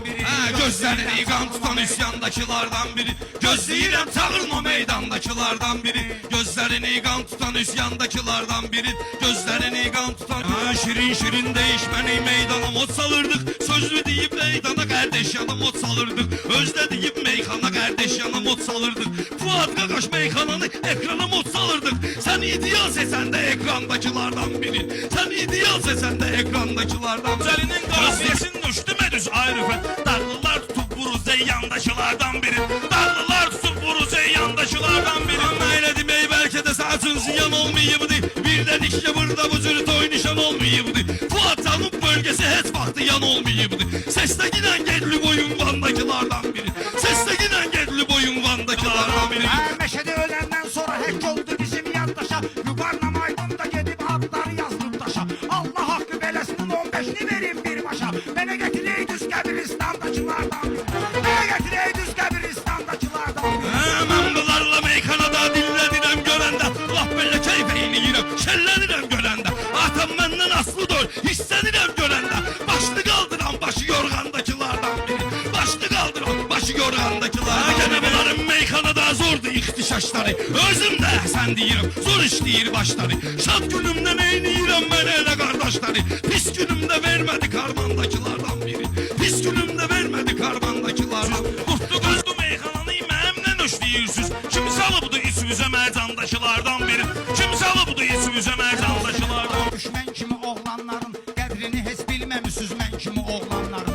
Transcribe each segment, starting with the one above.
biri. Gözlerini kan tutan üsyandakılardan biri. Gözləyirəm çağırın o meydandakılardan biri. Gözlerini kan tutan üsyandakılardan biri. Gözlerini kan tutan şirin şirin değişmeni meydana mod salırdık. Sözlü deyip meydana kardeş yana mod salırdık. Özde deyip meykana kardeş yana mod salırdık. Fuat Qaqaş meyxananı ekrana mod salırdık. Sen ideal sesen de ekrandakılardan biri. Sen ideal sesen de ekrandakılardan biri. Üzerinin kafiyesinin üstüme düz ayrıfet. Darlılar tutup vuruz ey yandaşılardan biri. Darlılar tutup vuruz ey yandaşılardan biri. Ama öyle demeyi belki de saçın ziyan olmayıbdı. Birden işte burada bu zürüt oynayışan olmayıbdı. Fuat Can'ın bölgesi hiç vakti yan olmayıbdı. Sesle giden gedli boyun Van'dakilardan biri. Sesle giden gedli boyun Van'dakilardan biri. Meşede ölenden sonra hack oldu bizim yandaşa. Yuvarla maydanda gidip adlar yazdım taşa. Allah hakkı belesinin 15'ini verin bir başa. Bana getirey düz Qəbiristan'dakılardan biri. Bana getirey düz Qəbiristan'dakılardan biri. Hemen bunlarla meykanada dinledirem görende. Laf böyle keyfeyini yirem şellenirem görende. Atam benden aslı dol hissedirem görende. Başlı kaldıran başı yorgandakilardan biri. Başlı kaldıran başı yorgandakilardan biri. Gene bunların meykanada zordu ihtişaşları. Özüm de sen deyirem zor işleyir başları. Şad günümde neyini yirem ben ele kardeşleri. Pis günümde vermedi karmandakilardan biri. Pis günümde vermedi karmandakilardan. Kurtlu gözlü meyxananı mənimlə öşləyirsiniz. Kim salıbdı içimizə mərcandaşılardan biri. Kim salıbdı içimizə mərcandaşılardan. Düşmən kimi oğlanların qədrini heç bilməmisiniz mən kimi oğlanların.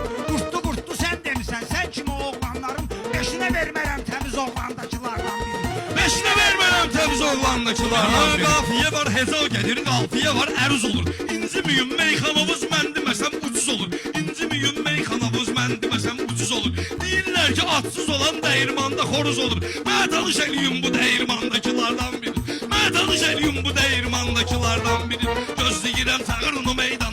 Qurtlu sen demisən, sen kimi oğlanların. Beşine vermərəm təmiz oğlandakılardan biri. Beşine vermem temiz oğlandakilardan biri. Kafiye var heza gelir, kafiye var eruz olur. İnci müyüm meyxanavuz mən demesem ucuz olur. İnci müyüm meyxanavuz mən demesem ucuz olur. Deyirlər ki atsız olan değirmanda xoruz olur. Mən tanış eliyim bu değirmandakilardan biri. Mən tanış eliyim bu değirmandakilardan biri. Gözləyirəm çağırın o meydan.